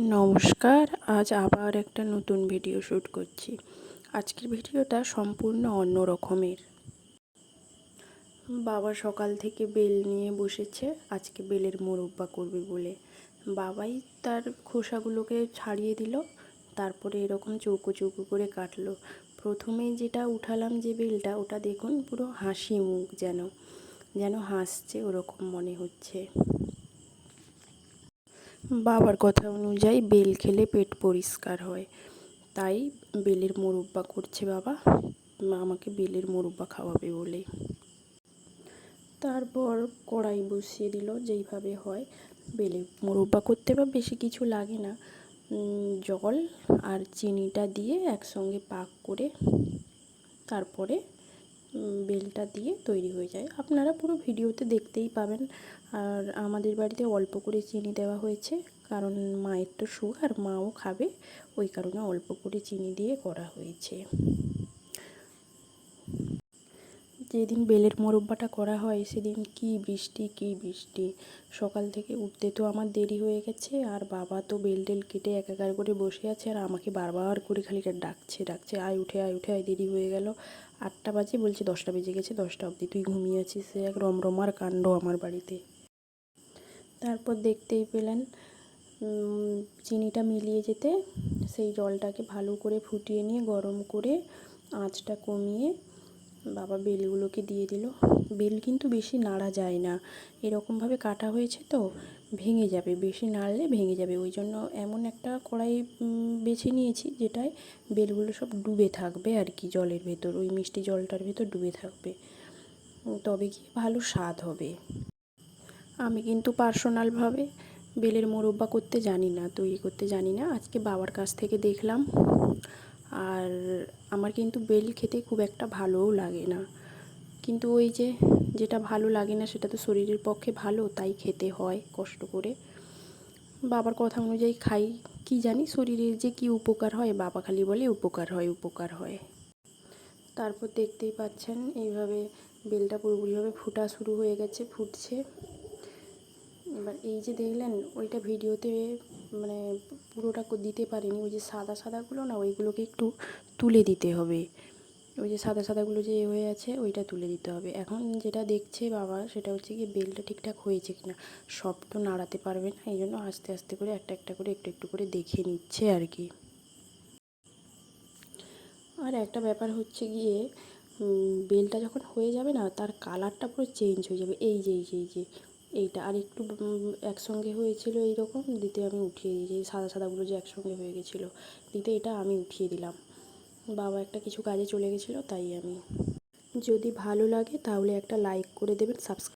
নমস্কার, আজ আবার একটা নতুন ভিডিও শ্যুট করছি। আজকের ভিডিওটা সম্পূর্ণ অন্য রকমের। বাবা সকাল থেকে বেল নিয়ে বসেছে, আজকে বেলের মোরব্বা করবে বলে। বাবাই তার খোসাগুলোকে ছাড়িয়ে দিল, তারপরে এরকম চৌকো চৌকো করে কাটলো। প্রথমেই যেটা উঠালাম যে বেলটা, ওটা দেখুন পুরো হাসি মুখ, যেন যেন হাসছে ওরকম মনে হচ্ছে। বাবার কথা অনুযায়ী বেল খেলে পেট পরিষ্কার হয়, তাই বেলের মোরব্বা করছে বাবা, আমাকে বেলের মোরব্বা খাওয়াবে বলে। তারপর কড়াই বসিয়ে দিল, যেইভাবে হয় বেলের মোরব্বা করতে বা বেশি কিছু লাগে না, জল আর চিনিটা দিয়ে একসঙ্গে পাক করে তারপরে বেলটা দিয়ে তৈরি হয়ে যায়। আপনারা পুরো ভিডিওতে দেখতেই পাবেন। আর আমাদের বাড়িতে অল্প করে চিনি দেওয়া হয়েছে, কারণ মায়ের তো সুগার, মাও খাবে, ওই কারণে অল্প করে চিনি দিয়ে করা হয়েছে। যেদিন বেলের মোরব্বাটা করা হয় সেদিন কি বৃষ্টি। সকাল থেকে উঠতে তো আমার দেরি হয়ে গেছে, আর বাবা তো বেল টেল কেটে একাকার করে বসে আছে, আর আমাকে বারবার করে খালি ডাকছে, আয় উঠে আয়, দেরি হয়ে গেল। 8টা বাজে, বলছে 10টা বেজে গেছে, 10টা অবধি তুই ঘুমিয়ে আছিস। সে এক রমরমার কাণ্ড আমার বাড়িতে। তারপর দেখতেই পেলেন চিনিটা মিলিয়ে যেতে সেই জলটাকে ভালো করে ফুটিয়ে নিয়ে গরম করে আঁচটা কমিয়ে বাবা বেলগুলোকে দিয়ে দিল। বেল কিন্তু বেশি নাড়া যায় না, এরকমভাবে কাটা হয়েছে তো ভেঙে যাবে, বেশি নাড়লে ভেঙে যাবে। ওই জন্য এমন একটা কড়াই বেছে নিয়েছি যেটায় বেলগুলো সব ডুবে থাকবে আর কি, জলের ভেতর, ওই মিষ্টি জলটার ভেতর ডুবে থাকবে, তবে কি ভালো স্বাদ হবে। আমি কিন্তু পার্সোনালভাবে বেলের মোরব্বা করতে জানি না, তৈরি করতে জানি না, আজকে বাবার কাছ থেকে দেখলাম। আর আমার কিন্তু বেল খেতে খুব একটা ভালোও লাগে না, কিন্তু ওই যে যেটা ভালো লাগে না সেটা তো শরীরের পক্ষে ভালো, তাই খেতে হয় কষ্ট করে। বাবার কথা অনুযায়ী খাই, কি জানি শরীরের যে কি উপকার হয়, বাবা খালি বলে উপকার হয়। তারপর দেখতেই পাচ্ছেন এইভাবে বেলটা পুরোপুরিভাবে ফুটা শুরু হয়ে গেছে, ফুটছে। এবার এই যে দেখলেন, ওইটা ভিডিওতে মানে পুরোটা দিতে পারিনি, ওই যে সাদা সাদাগুলো না, ওইগুলোকে একটু তুলে দিতে হবে। ওই যে সাদা সাদাগুলো যে হয়ে আছে ওইটা তুলে দিতে হবে। এখন যেটা দেখছে বাবা সেটা হচ্ছে কি বেলটা ঠিকঠাক হয়েছে কিনা। সব তো নাড়াতে পারবে না, এই জন্য আস্তে আস্তে করে একটা একটা করে একটু একটু করে দেখে নিচ্ছে আর কি। আর একটা ব্যাপার হচ্ছে গিয়ে বেলটা যখন হয়ে যাবে না, তার কালারটা পুরো চেঞ্জ হয়ে যাবে। এই যে এইটা আর একটু একসঙ্গে হয়েছিল এইরকম, দিতে আমি উঠিয়ে দিয়েছি, সাদা সাদাগুলো যে একসঙ্গে হয়ে গেছিলো দিতে, এটা আমি উঠিয়ে দিলাম। বাবা একটা কিছু কাজে চলে গেছিলো, তাই আমি। যদি ভালো লাগে তাহলে একটা লাইক করে দেবেন, সাবস্ক্রাইব